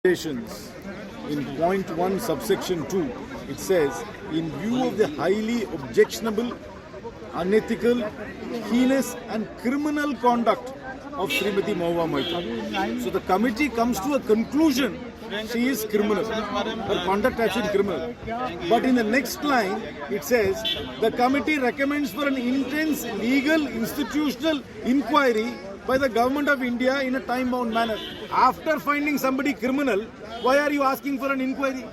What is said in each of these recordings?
In point 1 subsection 2, it says, in view of the highly objectionable, unethical, heinous and criminal conduct of Srimati Mahua Moitra. So the committee comes to a conclusion, she is criminal. Her conduct has been criminal. But in the next line, it says, the committee recommends for an intense legal institutional inquiry by the government of India in a time-bound manner. After finding somebody criminal, why are you asking for an inquiry?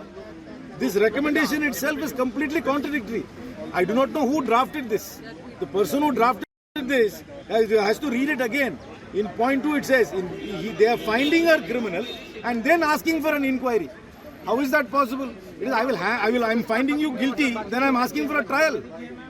This recommendation itself is completely contradictory. I do not know who drafted this. The person who drafted this has to read it again. In point 2 it says, they are finding her criminal and then asking for an inquiry. How is that possible? It is, I am finding you guilty, then I am asking for a trial.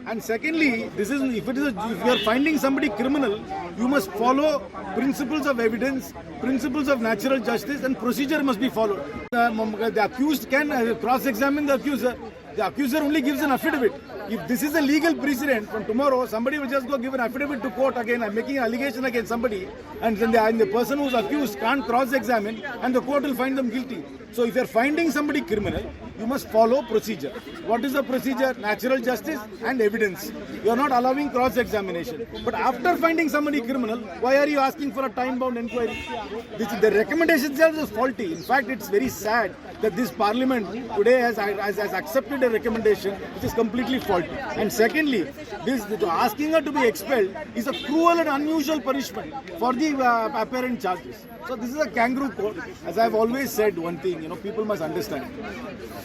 And secondly, if you are finding somebody criminal, you must follow principles of evidence, principles of natural justice, and procedure must be followed. The accused can cross-examine the accuser. The accuser only gives an affidavit. If this is a legal precedent, from tomorrow somebody will just go give an affidavit to court again and making an allegation against somebody, and then the person who is accused can't cross-examine, and the court will find them guilty. So if you are finding somebody criminal, you must follow procedure. What is the procedure? Natural justice and evidence. You are not allowing cross-examination. But after finding somebody criminal, why are you asking for a time-bound inquiry? The recommendation itself is faulty. In fact, it's very sad that this parliament today has accepted a recommendation which is completely faulty. And secondly, asking her to be expelled is a cruel and unusual punishment for the apparent charges. So this is a kangaroo court. As I've always said one thing, people must understand.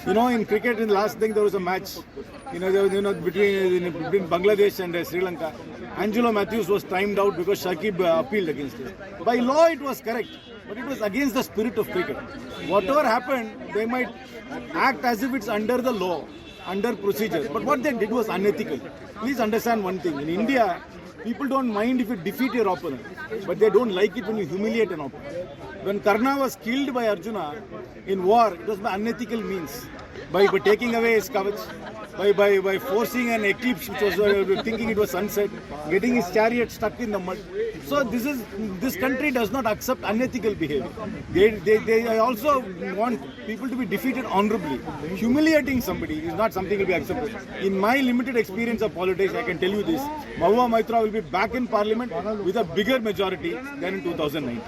In cricket, in the last thing there was a match, between Bangladesh and Sri Lanka. Angelo Matthews was timed out because Shakib appealed against it. By law, it was correct, but it was against the spirit of cricket. Whatever happened, they might act as if it's under the law, under procedure. But what they did was unethical. Please understand one thing. In India, people don't mind if you defeat your opponent, but they don't like it when you humiliate an opponent. When Karna was killed by Arjuna in war, it was by unethical means. By taking away his kavach, by forcing an eclipse, which was thinking it was sunset, getting his chariot stuck in the mud. So this country does not accept unethical behavior. They also want people to be defeated honorably. Humiliating somebody is not something to be accepted. In my limited experience of politics, I can tell you this: Mahua Moitra will be back in parliament with a bigger majority than in 2019.